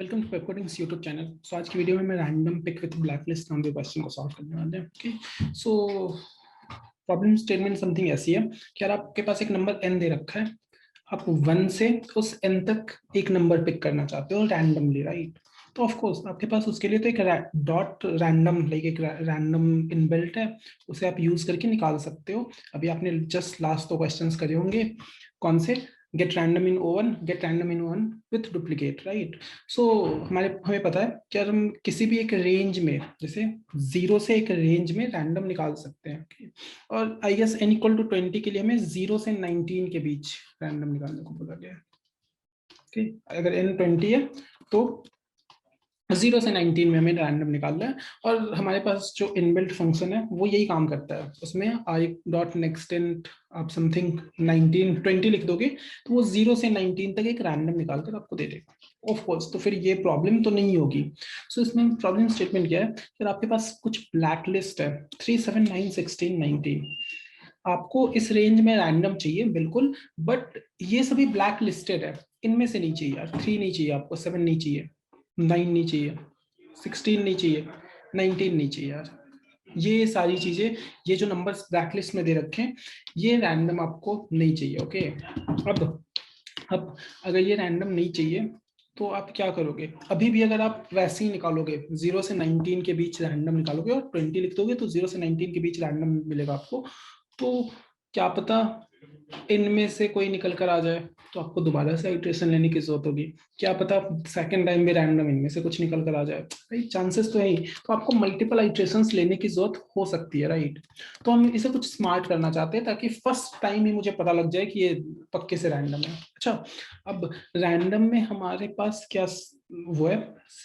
Welcome to Pepcoding's YouTube channel. So आज की video में मैं रैंडम पिक विद ब्लैकलिस्ट नाम के क्वेश्चन को सॉल्व करने वाले हैं। Okay, so problem statement something ऐसी है कि यार आपके पास एक नंबर n दे रखा है, आप 1 से उस n तक एक नंबर पिक करना चाहते हो रैंडमली, राइट? तो ऑफ कोर्स आपके पास उसके लिए तो एक डॉट रैंडम लाइक एक रैंडम इनबिल्ट है, उसे आप यूज करके निकाल सकते हो। अभी आपने जस्ट लास्ट 2 क्वेश्चंस करे होंगे, कौन से? Get random in O1, get random in O1 with duplicate, right? So हमें पता है कि यार हम किसी भी एक रेंज में, जैसे 0 से एक रेंज में रैंडम निकाल सकते हैं। okay? और I guess n equal to 20 के लिए हमें 0 से 19 के बीच रैंडम निकालने को बोला गया है। ओके, अगर n 20 है तो 0 से 19 में हमें रैंडम निकालना है, और हमारे पास जो इनबिल्ट फंक्शन है वो यही काम करता है। उसमें आई डॉट नेक्स्ट इन आप समथिंग 19 20 लिख दोगे तो वो 0 से 19 तक एक रैंडम निकाल कर आपको दे देगा। ऑफ कोर्स तो फिर ये प्रॉब्लम तो नहीं होगी। सो इसमें प्रॉब्लम स्टेटमेंट क्या है कि आपके पास कुछ ब्लैक लिस्ट है 3 7 9 16 19, आपको इस रेंज में रैंडम चाहिए बिल्कुल, बट ये सभी ब्लैक लिस्टेड है, इनमें से नहीं चाहिए यार। 3 नहीं चाहिए आपको, 7 नहीं चाहिए, 9 नहीं चाहिए, 16 नहीं चाहिए, 19 नहीं चाहिए यार। ये सारी चीजें, ये जो नंबर्स ब्लैक लिस्ट में दे रखे हैं, ये रैंडम आपको नहीं चाहिए। ओके, अब अगर ये रैंडम नहीं चाहिए तो आप क्या करोगे? अभी भी अगर आप वैसे ही निकालोगे 0 से 19 के बीच रैंडम निकालोगे और 20 लिख दोगे तो 0 से 19 के बीच रैंडम मिलेगा आपको। तो क्या पता इनमें से कोई निकल कर आ जाए, तो आपको दोबारा से आइट्रेशन लेने की जरूरत होगी। क्या पता सेकंड टाइम भी रैंडम इनमें से कुछ निकल कर आ जाए, राइट? चांसेस तो है ही, तो आपको मल्टीपल आइट्रेशंस लेने की जरूरत हो सकती है, राइट? तो हम इसे कुछ स्मार्ट करना चाहते हैं ताकि फर्स्ट टाइम ही मुझे पता लग जाए कि ये पक्के से रैंडम है। अच्छा, अब रैंडम में हमारे पास क्या वो है,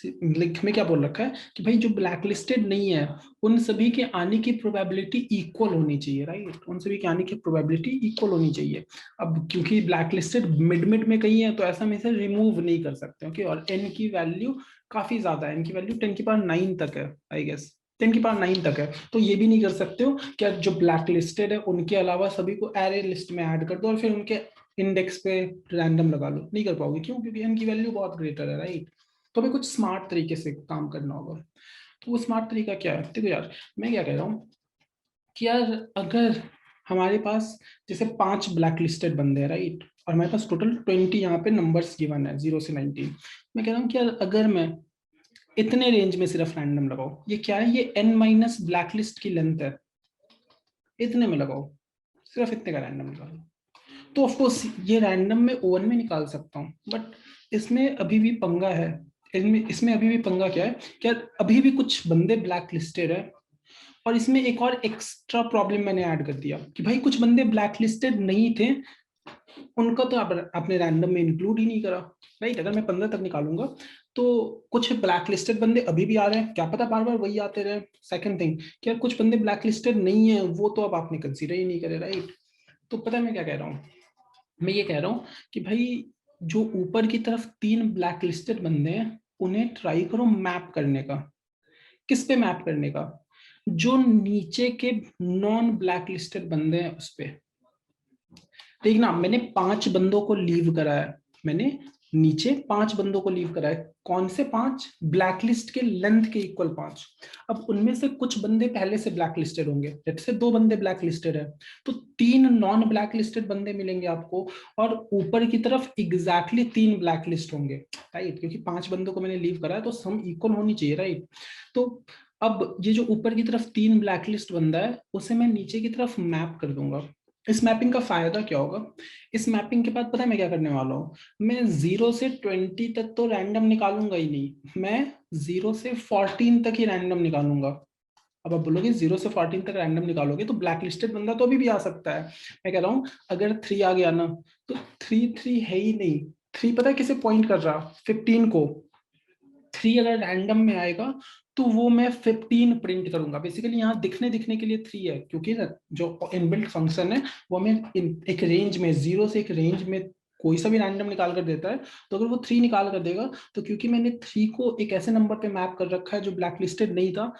लिख में क्या बोल रखा है कि भाई जो ब्लैक लिस्टेड नहीं है उन सभी के आने की प्रोबेबिलिटी इक्वल होनी चाहिए, राइट? उन सभी के आने की प्रोबेबिलिटी इक्वल होनी चाहिए। अब क्योंकि ब्लैक लिस्टेड मिड मिड में कहीं है तो ऐसा हम इसे रिमूव नहीं कर सकते। ओके, और n की वैल्यू काफी ज्यादा है, n की वैल्यू 10 की पावर 9 तक है, आई गेस 10 की पावर 9 तक है। तो ये भी नहीं कर सकते हो कि जो ब्लैक लिस्टेड है उनके अलावा सभी को एरे लिस्ट में ऐड कर दो और फिर उनके इंडेक्स पे रैंडम लगा लो। नहीं कर पाओगे, क्यों? क्योंकि n की वैल्यू बहुत ग्रेटर है, राइट? तो हमें कुछ स्मार्ट तरीके से काम करना होगा। तो वो स्मार्ट तरीका क्या है? देखो यार, मैं क्या कह रहा हूँ कि यार अगर हमारे पास जैसे 5 ब्लैक लिस्टेड बंदे हैं, राइट? और हमारे पास टोटल 20 यहाँ पे नंबर्स गिवन है 0 से 19। मैं कह रहा हूँ कि यार अगर मैं इतने रेंज में सिर्फ रैंडम लगाओ, ये क्या है, ये n माइनस ब्लैक लिस्ट की लेंथ है, इतने में लगाओ, सिर्फ इतने का रैंडम निकालो। तो ऑफकोर्स ये रैंडम में O1 में निकाल सकता हूँ, बट इसमें अभी भी पंगा है। इसमें अभी भी पंगा क्या है, क्या अभी भी कुछ बंदे ब्लैक लिस्टेड है। और इसमें एक और एक्स्ट्रा प्रॉब्लम मैंने ऐड कर दिया कि भाई कुछ बंदे ब्लैक लिस्टेड नहीं थे, उनका तो आपने रैंडम में इंक्लूड ही नहीं करा, राइट? अगर मैं 15 तक निकालूंगा तो कुछ ब्लैक लिस्टेड बंदे अभी भी आ रहे हैं, क्या पता बार बार वही आते रहे। सेकंड थिंग, क्या कुछ बंदे ब्लैक लिस्टेड नहीं है, वो तो अब आपने कंसीडर ही नहीं करे, राइट? तो पता है मैं क्या कह रहा हूँ? मैं ये कह रहा हूँ कि भाई जो ऊपर की तरफ 3 ब्लैक लिस्टेड बंदे हैं उन्हें ट्राई करो मैप करने का। किस पे मैप करने का? जो नीचे के नॉन ब्लैक लिस्टेड बंदे हैं उस पे। देखना, मैंने 5 बंदों को लीव करा है, मैंने नीचे 5 बंदों को लीव करा है। कौन से 5? ब्लैक लिस्ट के लेंथ के इक्वल 5। अब उनमें से कुछ बंदे पहले से ब्लैक लिस्टेड होंगे, जैसे 2 बंदे ब्लैक लिस्टेड है, तो 3 नॉन ब्लैक लिस्टेड बंदे मिलेंगे आपको, और ऊपर की तरफ एग्जैक्टली 3 ब्लैक लिस्ट होंगे, राइट? क्योंकि 5 बंदों को मैंने लीव करा है तो सम इक्वल होनी चाहिए, राइट? तो अब ये जो ऊपर की तरफ 3 ब्लैक लिस्ट बंदा है उसे मैं नीचे की तरफ मैप कर दूंगा। इस मैपिंग का फायदा क्या होगा? इस मैपिंग के बाद पता है मैं क्या करने वाला हूँ? मैं 0 से 20 तक तो रैंडम निकालूंगा ही नहीं, मैं 0 से 14 तक ही रैंडम निकालूंगा। अब आप बोलोगे 0 से 14 तक रैंडम निकालोगे तो ब्लैक लिस्टेड बंदा तो अभी भी आ सकता है। मैं कह रहा हूँ अगर 3 आ गया ना, तो 3 है ही नहीं। 3 पता है किसे पॉइंट कर रहा? 15 को। 3 अगर रैंडम में आएगा तो वो मैं 15 प्रिंट करूंगा। बेसिकली यहाँ दिखने दिखने के लिए 3 है, क्योंकि ना जो इनबिल्ट फंक्शन है वो हमें एक रेंज में 0 से एक रेंज में कोई सा भी रैंडम निकाल कर देता है। तो अगर वो 3 निकाल कर देगा तो क्योंकि मैंने 3 को एक ऐसे नंबर पे मैप कर रखा है जो ब्लैक लिस्टेड नहीं था,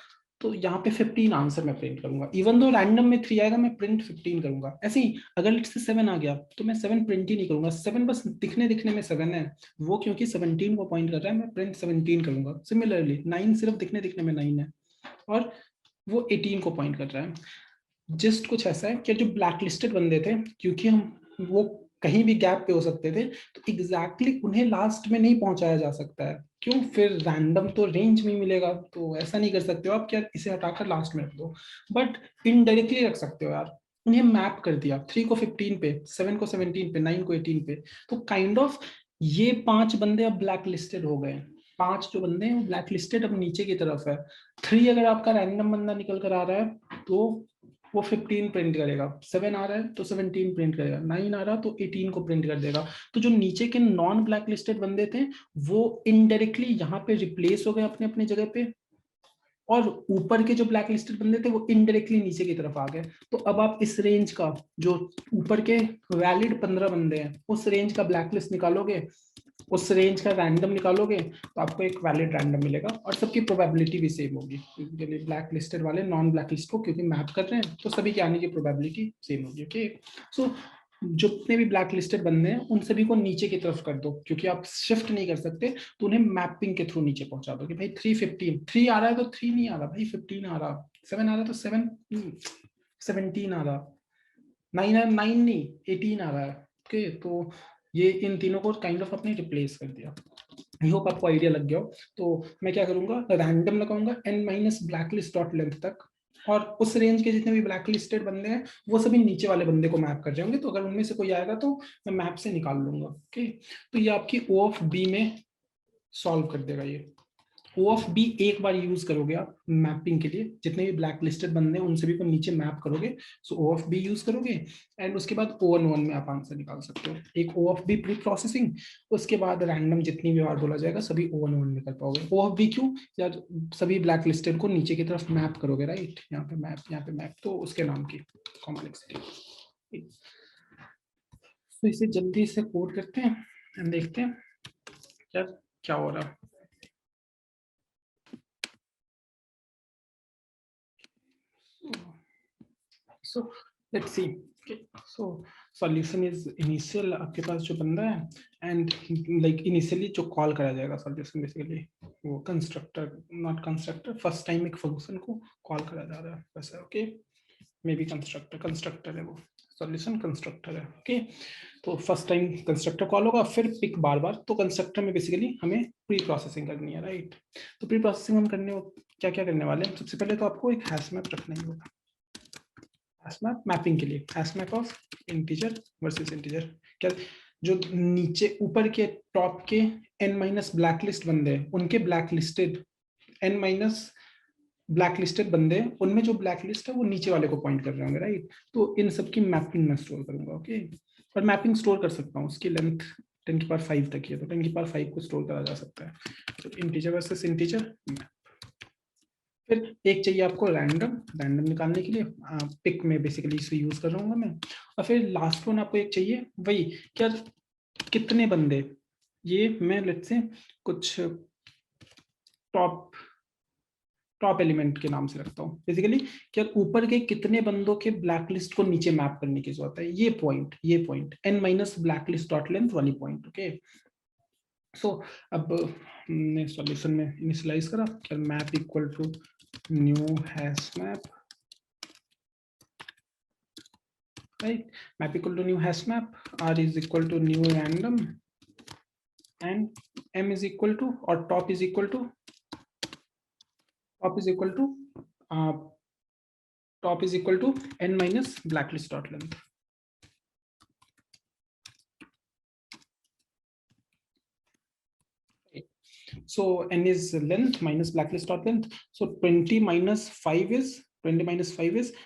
तो यहाँ पे 15 आंसर मैं प्रिंट करूंगा, इवन दो रैंडम में 3 आएगा मैं प्रिंट 15 करूंगा। ऐसे ही अगर लेट्स से 7 आ गया तो मैं 7 प्रिंट ही नहीं करूंगा, 7 बस दिखने दिखने में 7 है, वो क्योंकि 17 को पॉइंट कर रहा है मैं प्रिंट 17 करूंगा। सिमिलरली 9 सिर्फ दिखने दिखने में 9 है और वो 18 को पॉइंट कर रहा है। जस्ट कुछ ऐसा है कि जो ब्लैक लिस्टेड बंदे थे, क्योंकि हम वो कहीं भी गैप पे हो सकते थे, तो एग्जैक्टली उन्हें लास्ट में नहीं पहुंचाया जा सकता है। क्यों? फिर रैंडम तो रेंज में मिलेगा, तो ऐसा नहीं कर सकते हो आप क्या इसे हटाकर लास्ट में रख दो, बट इनडायरेक्टली रख सकते हो यार। उन्हें मैप कर दिया, 3 को 15 पे, 7 को 17 पे, 9 को 18 पे, तो काइंड ऑफ ये 5 बंदे अब ब्लैक लिस्टेड हो गए। 5 जो बंदे हैं वो ब्लैक लिस्टेड अब नीचे की तरफ है। 3 अगर आपका रैंडम बंदा निकल कर आ रहा है तो वो 15 प्रिंट करेगा, 7 आ रहा है तो 17 प्रिंट करेगा, 9 आ रहा तो 18 को प्रिंट कर देगा। तो जो नीचे के नॉन ब्लैक लिस्टेड बंदे थे वो इनडायरेक्टली यहाँ पे रिप्लेस हो गए अपने अपने जगह पे, और ऊपर के जो ब्लैक लिस्टेड बंदे थे वो इनडायरेक्टली नीचे की तरफ आ गए। तो अब आप इस रेंज का जो ऊपर के वैलिड 15 बंदे हैं उस रेंज का ब्लैक लिस्ट निकालोगे, उस रेंज का रैंडम निकालोगे, तो आपको एक वैलिड रैंडम मिलेगा और सबकी प्रोबेबिलिटी भी सेम होगी। ब्लैक लिस्टेड वाले नॉन ब्लैक लिस्ट को क्योंकि मैप कर रहे हैं तो सभी के आने की प्रोबेबिलिटी सेम होगी। ओके, सो जितने भी ब्लैक लिस्टेड बंदे हैं उन सभी को नीचे की तरफ कर दो, क्योंकि आप शिफ्ट नहीं कर सकते, तो उन्हें मैपिंग के थ्रू नीचे पहुंचा दो कि भाई 315, 3 आ रहा है तो 3 नहीं आ रहा भाई, 15 आ रहा, 7 आ रहा है तो 7, 17 आ रहा, 9 है 9 नहीं 18 आ रहा है। ओके, तो ये इन तीनों को काइंड ऑफ अपने रिप्लेस कर दिया। आई होप आपको आइडिया लग गया हो। तो मैं क्या करूंगा, रैंडम लगाऊंगा n minus blacklist dot length तक, और उस रेंज के जितने भी ब्लैक लिस्टेड बंदे हैं वो सभी नीचे वाले बंदे को मैप कर जाएंगे, तो अगर उनमें से कोई आएगा तो मैं मैप से निकाल लूंगा। ओके, तो ये आपकी O ऑफ B में सॉल्व कर देगा। ये O ऑफ B एक बार यूज करोगे आप मैपिंग के लिए, जितने भी ब्लैक लिस्टेड बंदे हैं उन सभी को नीचे मैप करोगे, सो O ऑफ B यूज करोगे, एंड उसके बाद O1 में आप आंसर निकाल सकते हो। एक O of B pre processing, उसके बाद रैंडम जितनी भी बार बोला जाएगा सभी O1 में कर पाओगे। O ऑफ B क्यों यार, सभी ब्लैक लिस्टेड को नीचे की तरफ मैप करोगे, राइट, यहाँ पे मैप, यहाँ पे मैप, तो उसके नाम की कॉम्प्लेक्सिटी। तो इसे जल्दी से कोड करते हैं एंड देखते हैं क्या क्या हो रहा है। So let's see. Okay. So solution is initial, आपके पास जो बंदा है एंड लाइक इनिशियली जो कॉल करा जाएगा सॉल्यूशन बेसिकली वो constructor, not constructor, first time एक फंक्शन को कॉल करा जा रहा है वैसा। ओके, मे बी कंस्ट्रक्टर है वो, सॉल्यूशन कंस्ट्रक्टर है। ओके, तो फर्स्ट टाइम कंस्ट्रक्टर कॉल होगा, फिर पिक बार बार, तो कंस्ट्रक्टर में बेसिकली हमें प्री प्रोसेसिंग करनी है, राइट। तो प्री प्रोसेसिंग हम करने क्या क्या करने वाले हैं, सबसे पहले तो आपको एक हैश मैप रखना ही होगा। हैश मैप मैपिंग के लिए hash map of integer versus integer, क्या जो नीचे ऊपर के टॉप के n माइनस ब्लैक लिस्ट बंदे हैं उनके black listed n minus black listed बंदे, उनमें जो ब्लैक लिस्ट है वो नीचे वाले को पॉइंट कर रहे होंगे, राइट। तो इन सब की मैपिंग मैं स्टोर करूंगा। ओके, और मैपिंग स्टोर कर सकता हूँ, उसकी लेंथ 10 की पावर 5 तक है, तो 10 की पावर 5 को स्टोर करा जा सकता है। तो इंटीजर वर्सेस इंटीजर। फिर एक चाहिए आपको रैंडम निकालने के लिए, पिक में बेसिकली इसे यूज कर रहा हूँ मैं। और फिर लास्ट वन आपको एक चाहिए वही, क्या कितने बंदे, ये मैं लेट्स से कुछ टॉप एलिमेंट के नाम से रखता हूँ बेसिकली, क्या ऊपर के कितने बंदों के ब्लैक लिस्ट को नीचे मैप करने की जरूरत है, ये point n minus black list dot length वाली पॉइंट। ओके, सो अब हमने सॉल्यूशन में इनिशियलाइज करा, क्या map equal to new hash map, right, map equal to new hash map, r is equal to new random, and m is equal to, or top is equal to uh, top is equal to n minus blacklist dot length. So n is length minus blacklist dot length, so 20 minus 5 is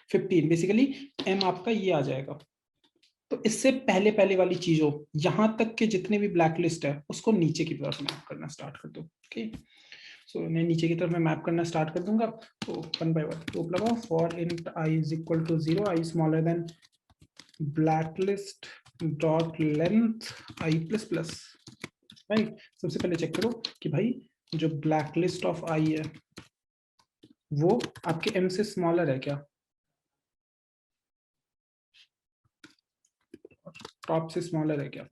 15, basically m आपका ये आ जाएगा। तो इससे पहले पहले वाली चीजों यहां तक के जितने भी ब्लैक लिस्ट है उसको नीचे की तरफ मैप करना स्टार्ट कर दो। ओके, सो मैं नीचे की तरफ में मैप करना स्टार्ट कर दूंगा। तो वन बाय वन लूप लगाओ, for int i is equal to 0, i smaller than blacklist dot length i plus plus, right. सबसे पहले चेक करो कि भाई जो ब्लैकलिस्ट ऑफ आई है वो आपके m से स्मॉलर है क्या, टॉप से स्मॉलर है क्या।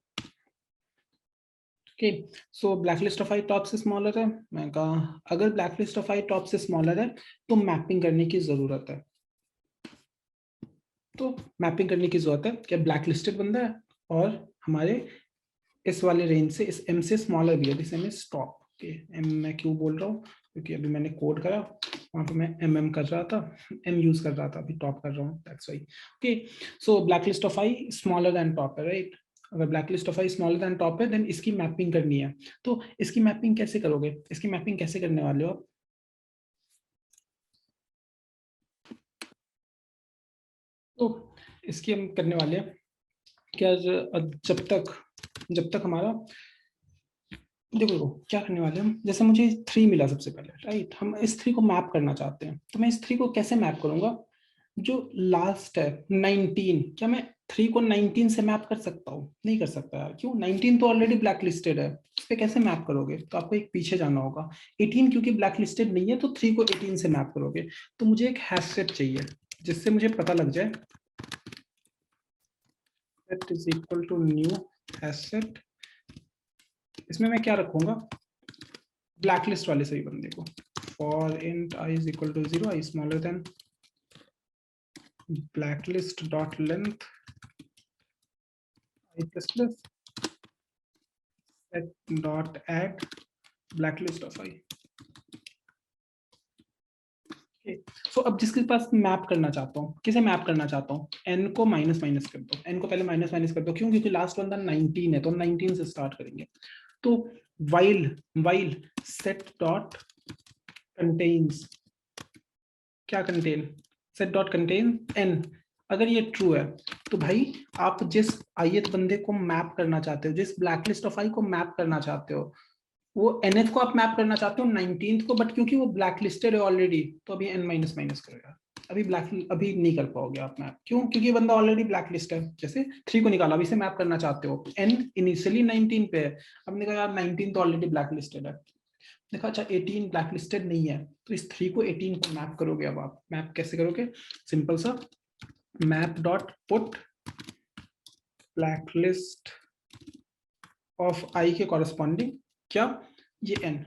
Okay, so black list of I top से स्मॉलर है, मैं कहा अगर black list of I top से स्मॉलर है तो मैपिंग करने की जरूरत है। तो मैपिंग करने की जरूरत है, क्या ब्लैक लिस्टेड बंदा है और हमारे इस वाले रेंज से, इस एम से स्मॉलर भी है, this M is top. Okay, M मैं क्यों बोल रहा हूँ, क्योंकि अभी मैंने कोड करा, वहां पे मैं एम कर रहा था, एम यूज कर रहा था, अभी टॉप कर रहा हूँ, that's why. Okay, so black list of I smaller then top है, राइट। अगर black list of I smaller then top है, देन इसकी मैपिंग करनी है। तो इसकी मैपिंग कैसे करोगे, इसकी मैपिंग कैसे करने वाले हो आप। तो इसकी हम करने वाले हैं क्या, जब तक हमारा, देखो क्या करने वाले हम, जैसे मुझे 3 मिला सबसे पहले, राइट, हम इस 3 को मैप करना चाहते हैं, तो मैं इस 3 को कैसे मैप करूंगा, जो लास्ट है 19, क्या मैं 3 को 19 से मैप कर सकता हूँ, नहीं कर सकता यार, क्यों, 19 तो ऑलरेडी ब्लैक लिस्टेड है, उस पर कैसे मैप करोगे, तो आपको एक पीछे जाना होगा, 18 क्योंकि ब्लैक लिस्टेड नहीं है, तो 3 को 18 से मैप करोगे, तो मुझे एक हैश सेट चाहिए जिससे मुझे पता लग जाए, set is equal to new hash set, इसमें मैं क्या रखूंगा, ब्लैक लिस्ट वाले सही बंदे को, for int i is equal to 0, i smaller than blacklist dot length I plus plus set dot add blacklist of I। सो अब जिसके पास मैप करना चाहता हूँ, किसे मैप करना चाहता हूँ, n को माइनस माइनस कर दो, n को पहले माइनस माइनस कर दो, क्यों, क्योंकि लास्ट बंदा 19 है, तो हम 19 से स्टार्ट करेंगे। तो वाइल सेट डॉट कंटेन्स, क्या contain, set dot contain n, अगर ये ट्रू है तो भाई आप जिस ith बंदे को मैप करना चाहते हो, जिस ब्लैक लिस्ट ऑफ आई को मैप करना चाहते हो, वो nth को आप मैप करना चाहते हो 19th को, बट क्योंकि वो ब्लैक लिस्टेड है ऑलरेडी, तो अभी n माइनस माइनस करेगा, अभी नहीं कर पाओगे आप मैप, क्यों, क्योंकि बंदा ऑलरेडी ब्लैक लिस्ट है। जैसे 3 को निकाला, अभी से मैप करना चाहते हो, n इनिशियली 19 पे है, अब देखा यार 19 तो ऑलरेडी ब्लैक लिस्टेड है, देखा अच्छा 18 ब्लैक लिस्टेड नहीं है, तो इस 3 को 18 को मैप करोगे। अब आप मैप कैसे करोगे, सिंपल सा, map dot put black list of I के कॉरेस्पॉन्डिंग क्या, ये n,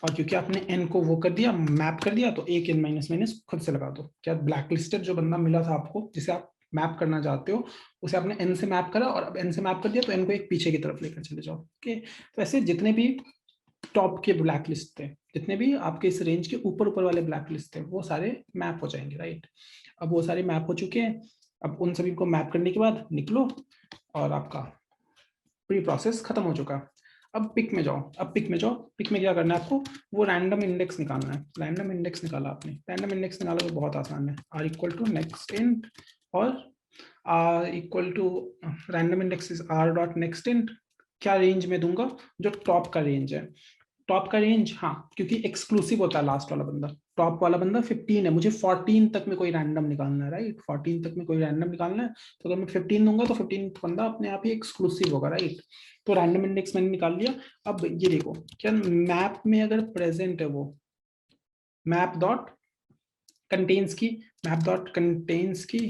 और क्योंकि आपने n को वो कर दिया, मैप कर दिया, तो एक n माइनस माइनस खुद से लगा दो, क्या ब्लैक लिस्टेड जो बंदा मिला था आपको, जिसे आप मैप करना चाहते हो, उसे आपने n से मैप करा, और अब n से मैप कर दिया, तो n को एक पीछे की तरफ लेकर चले जाओ। ओके, तो ऐसे जितने भी टॉप के ब्लैक लिस्ट थे, जितने भी आपके इस रेंज के ऊपर ऊपर वाले ब्लैक लिस्ट थे, वो सारे मैप हो जाएंगे, राइट। अब वो सारे मैप हो चुके हैं, अब उन सभी को मैप करने के बाद निकलो, और आपका प्री प्रोसेस खत्म हो चुका। अब पिक में जाओ, पिक में क्या करना है आपको, वो रैंडम इंडेक्स निकालना है, रैंडम इंडेक्स निकाला आपने, रैंडम इंडेक्स निकाला तो बहुत आसान है, R equal to next int, और R equal to random index is R dot next int, क्या रेंज में दूंगा, जो टॉप का रेंज है, टॉप का रेंज, हाँ, क्योंकि एक्सक्लूसिव होता है लास्ट वाला बंदा, टॉप वाला बंदा 15 है, मुझे 14 तक में कोई रैंडम निकालना है, राइट, 14 तक में कोई रैंडम निकालना है, तो अगर मैं 15 दूंगा तो 15 बंदा अपने आप ही एक्सक्लूसिव होगा, राइट। तो रैंडम इंडेक्स मैंने निकाल लिया। अब ये देखो, क्या मैप में अगर प्रेजेंट है वो, मैप डॉट कंटेन्स की, मैप डॉट कंटेन्स की,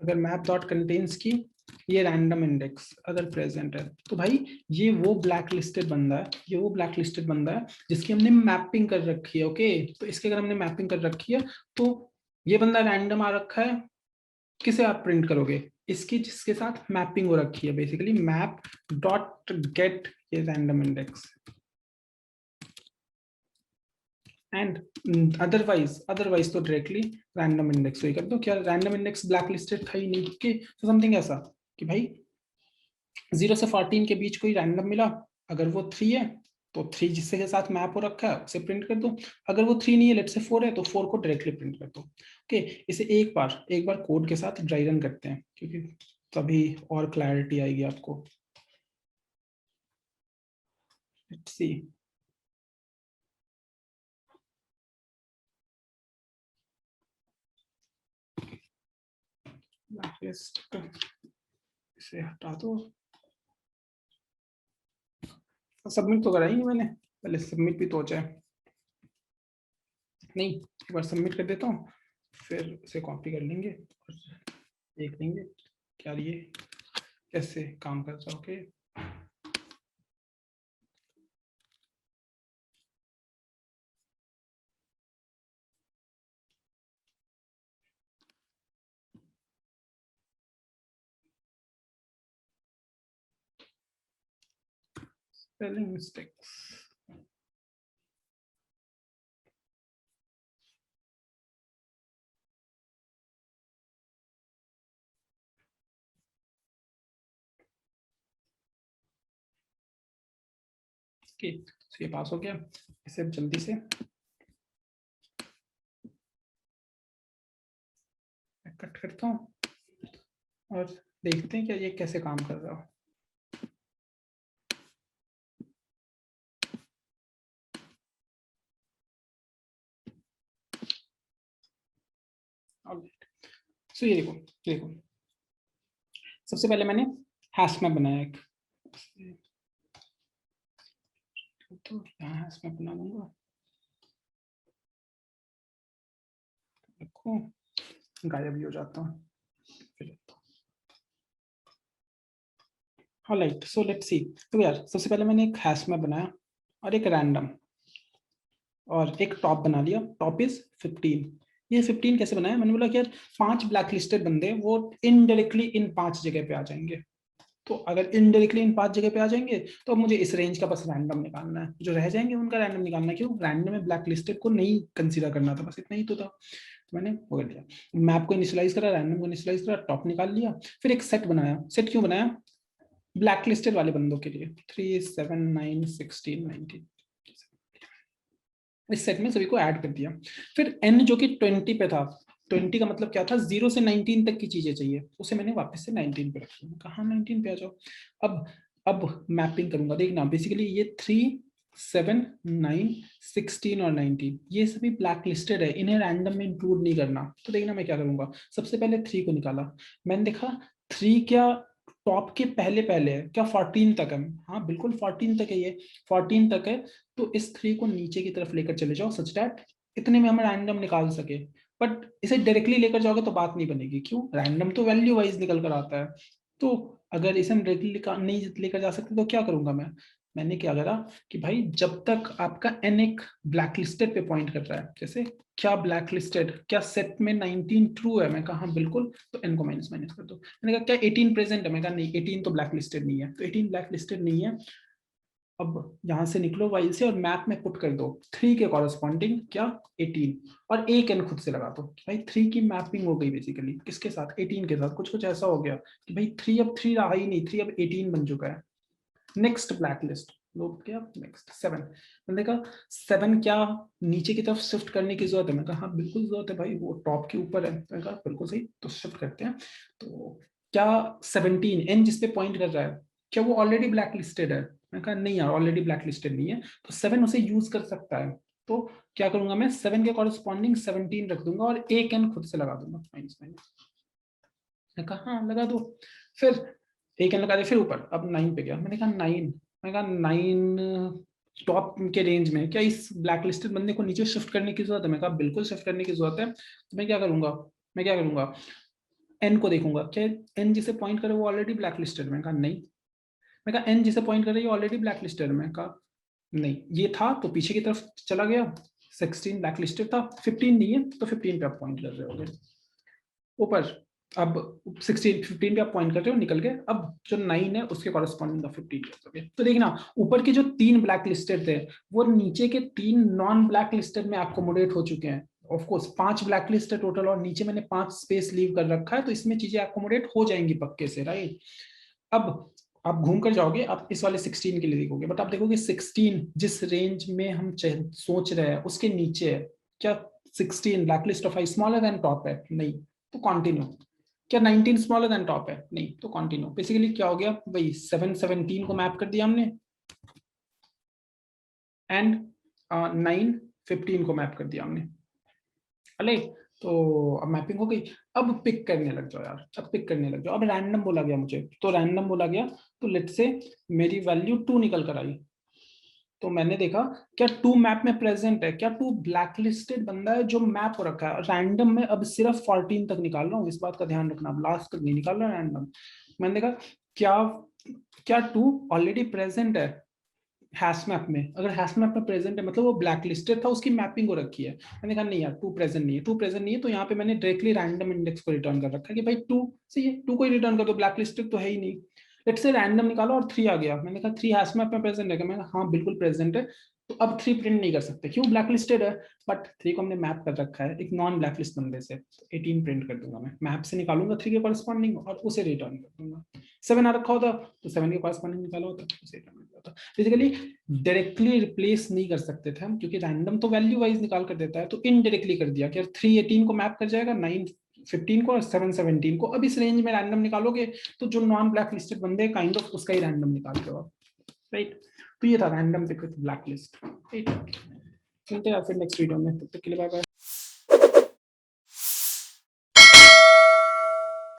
अगर मैप डॉट कंटेन्स की ये रैंडम इंडेक्स अगर प्रेजेंट है, तो भाई ये वो ब्लैक लिस्टेड बंदा है, ये वो ब्लैक लिस्टेड बंदा है जिसकी हमने मैपिंग कर रखी है। ओके, तो इसके अगर हमने मैपिंग कर रखी है, तो ये बंदा रैंडम आ रखा है, किसे आप प्रिंट करोगे, इसकी जिसके साथ मैपिंग हो रखी है, बेसिकली मैप डॉट गेट ये रैंडम इंडेक्स, एंड अदरवाइज तो डायरेक्टली रैंडम इंडेक्स वही कर दो, क्या रैंडम इंडेक्स ब्लैक लिस्टेड था ही नहीं, कि तो समथिंग ऐसा कि भाई 0 से 14 के बीच कोई रैंडम मिला, अगर वो 3 है तो 3 जिससे के साथ मैप हो रखा है उसे प्रिंट कर दो, अगर वो 3 नहीं है, लेट से 4 है, तो 4 को डायरेक्टली प्रिंट कर दो। ओके, इसे एक बार कोड के साथ ड्राई रन करते हैं, क्योंकि तभी और क्लैरिटी आएगी आपको। लेट्स सी, इसे हटा दो, सबमिट तो करा ही नहीं मैंने, पहले सबमिट भी तो हो जाए। नहीं, एक बार सबमिट कर देता हूँ, फिर इसे कॉपी कर लेंगे और देख लेंगे क्या ये कैसे काम करता है। Okay, spelling mistakes. ओके, तो ये पास हो गया। इसे अब जल्दी से कट करता हूँ और देखते हैं क्या ये कैसे काम कर रहा है। सो ये देखो, देखो सबसे पहले मैंने हैश मैप बनाया एक, तो यहाँ हैश मैप बना दूंगा। देखो गायब भी हो जाता हूँ। Alright, so let's see. तो यार सबसे पहले मैंने एक हैश मैप बनाया और एक रैंडम और एक टॉप बना लिया। Top is 15। ये 15 कैसे बनाया? मैंने बोला कि यार 5 ब्लैक लिस्टेड बंदे वो इनडायरेक्टली इन 5 जगह पे आ जाएंगे। तो अगर इनडायरेक्टली इन 5 जगह पे आ जाएंगे तो अब मुझे इस रेंज का बस रैंडम निकालना है। जो रह जाएंगे उनका रैंडम निकालना है। क्यों? रैंडम में ब्लैक लिस्टेड को नहीं कंसीडर करना था, बस इतना ही तो था। तो मैंने वो कर लिया, मैप को इनिशियलाइज करा, रैंडम को इनिशियलाइज करा, टॉप निकाल लिया। फिर एक सेट बनाया। सेट क्यों बनाया? ब्लैक लिस्टेड वाले बंदों के लिए 3, 7, 9, 16, 19। इस सेट में सभी को ऐड कर दिया। फिर n जो कि 20 पे था, 20 का मतलब क्या था? 0 से 19 तक की चीजें चाहिए, उसे मैंने वापस से 19 पे रख दिया। कहा 19 पे आ जाओ। अब मैपिंग करूंगा। देखना बेसिकली ये 3, 7, 9, 16 और 19 ये सभी ब्लैक लिस्टेड है, इन्हें रैंडम में इंक्लूड नहीं करना। तो देखना मैं क्या करूंगा। सबसे पहले 3 को निकाला। मैंने देखा 3 क्या टॉप के पहले पहले है क्या? 14 तक है। हाँ बिल्कुल 14 तक है, ये 14 तक है। तो इस 3 को नीचे की तरफ लेकर चले जाओ सच दैट इतने में हम रैंडम निकाल सके। बट इसे डायरेक्टली लेकर जाओगे तो बात नहीं बनेगी। क्यों? रैंडम तो वैल्यू वाइज निकल कर आता है। तो अगर इसे हम डायरेक्टली नहीं लेकर जा सकते तो क्या करूंगा मैं? मैंने क्या करा कि भाई जब तक आपका n एक ब्लैक लिस्टेड पे पॉइंट कर रहा है, जैसे क्या ब्लैक लिस्टेड, क्या सेट में 19 ट्रू है? मैं कहा हाँ बिल्कुल, तो n को माइनस माइनस कर दो। मैंने कहा क्या 18 प्रेजेंट है? मैं कहा नहीं, 18 तो ब्लैक लिस्टेड नहीं है। तो 18 ब्लैक लिस्टेड नहीं है। अब यहां से निकलो वाइल से और मैप में पुट कर दो 3 के कॉरेस्पॉन्डिंग क्या 18 और एक एन खुद से लगा दो। भाई 3 की मैपिंग हो गई बेसिकली किसके साथ? 18 के साथ। कुछ कुछ ऐसा हो गया कि भाई 3 अब 3 रहा ही नहीं, 3 अब 18 बन चुका है। नेक्स्ट ब्लैक लिस्ट लोड किया। नेक्स्ट 7, मैंने कहा 7 क्या नीचे की तरफ शिफ्ट करने की जरूरत है? मैं कहा हाँ बिल्कुल जरूरत है भाई, वो टॉप के ऊपर है। मैंने कहा बिल्कुल सही, तो शिफ्ट करते हैं। तो क्या 17 एन जिसपे पॉइंट कर रहा है क्या वो ऑलरेडी ब्लैक लिस्टेड है? मैं कहा नहीं यार, ऑलरेडी ब्लैक लिस्टेड नहीं है। तो 7 उसे यूज कर सकता है। तो क्या करूंगा मैं? 7 के कॉरेस्पॉन्डिंग 17 रख दूंगा और एक एन खुद से लगा दूंगा माइनस माइनस। मैं कहा हाँ लगा दो। फिर एक एन लगा दे। फिर ऊपर अब 9 पे गया। मैंने कहा 9, मैंने कहा 9 टॉप के रेंज में क्या इस ब्लैक लिस्टेड बंदे को नीचे शिफ्ट करने की जरूरत है? मैं कहा बिल्कुल शिफ्ट करने की जरूरत है। तो मैं क्या करूंगा? एन को देखूंगा क्या एन जिसे पॉइंट करे वो ऑलरेडी ब्लैक लिस्टेड। मैं कहा नहीं। मैं कहा एन जिसे पॉइंट करे ये ऑलरेडी ब्लैक लिस्टेड। मैं कहा नहीं, ये था तो पीछे की तरफ चला गया। 16 ब्लैक लिस्टेड था, 15 नहीं है, तो 15 पे आप पॉइंट कर रहे होगे ऊपर। अब 16 15 पे आप पॉइंट कर रहे हो, निकल गए। अब जो 9 है उसके कॉरेस्पॉन्डिंग का 15 करोगे। तो देखना ऊपर के जो 3 ब्लैक लिस्टेड थे वो नीचे के 3 नॉन ब्लैक लिस्टेड में एकोमोडेट हो चुके हैं। ऑफ कोर्स 5 ब्लैक लिस्ट है टोटल और नीचे मैंने 5 स्पेस लीव कर रखा है, तो इसमें चीजें एकोमोडेट हो जाएंगी पक्के से, राइट। अब आप घूम कर जाओगे, आप इस वाले 16 के लिए देखोगे, बट आप देखोगे 16 जिस रेंज में हम सोच रहे हैं उसके नीचे है क्या? 16 black list of I smaller then top है? नहीं, तो कंटिन्यू। क्या 19 स्मॉलर देन टॉप है? नहीं, तो कंटिन्यू। बेसिकली क्या हो गया भाई? 7 17 को मैप कर दिया हमने एंड 9 15 को मैप कर दिया हमने। अले तो अब मैपिंग हो गई। अब पिक करने लग जाओ यार, अब पिक करने लग जाओ। अब रैंडम बोला गया मुझे, तो रैंडम बोला गया तो लेट से मेरी वैल्यू 2 निकल कर आई। तो मैंने देखा क्या टू मैप में प्रेजेंट है, क्या टू ब्लैकलिस्टेड बंदा है जो मैप हो रखा है रैंडम में। अब सिर्फ 14 तक निकाल रहा हूँ, इस बात का ध्यान रखना, अब लास्ट तक नहीं निकाल रहा रैंडम। मैंने देखा क्या क्या टू ऑलरेडी प्रेजेंट है हैश मैप में। अगर हैश मैप में प्रेजेंट है मतलब वो ब्लैक लिस्टेड था, उसकी मैपिंग हो रखी है। मैंने कहा नहीं यार टू प्रेजेंट नहीं है, टू प्रेजेंट नहीं है, तो यहाँ पे मैंने डायरेक्टली रैंडम इंडेक्स को रिटर्न कर रखा है कि भाई टू सही है, टू को ही रिटर्न कर दो, ब्लैक लिस्टेड तो है ही नहीं। लेट्स से रैंडम निकालो और 3 आ गया, मैंने कहा 3 हैश मैप में प्रेजेंट है, मैंने कहा हाँ बिल्कुल प्रेजेंट है। तो अब 3 प्रिंट नहीं कर सकते, क्यों, ब्लैक लिस्टेड है। बट 3 को हमने मैप कर रखा है एक नॉन ब्लैक लिस्ट बंदे से, 18 प्रिंट कर दूंगा मैं, मैप से निकालूंगा 3 के कॉरेस्पॉन्डिंग और उसे रिटर्न कर दूंगा। 7 आ रखा होता तो 7 के कॉरेस्पॉन्डिंग निकाला होता, उसे रिटर्न कर होता। बेसिकली डायरेक्टली रिप्लेस नहीं कर सकते थे हम, क्योंकि रैंडम तो वैल्यू वाइज निकाल कर देता है, तो इनडायरेक्टली कर दिया कि 3 18 को मैप कर जाएगा, 9 15 को और 7 17 को। अब इस रेंज में रैंडम निकालोगे तो जो नॉन ब्लैक लिस्टेड बंदे काइंड ऑफ उसका ही रैंडम निकाल रहे हो, राइट। तो ये था random pick with black list, right. चलते हैं फिर नेक्स्ट वीडियो में, तब तक के लिए बाय बाय।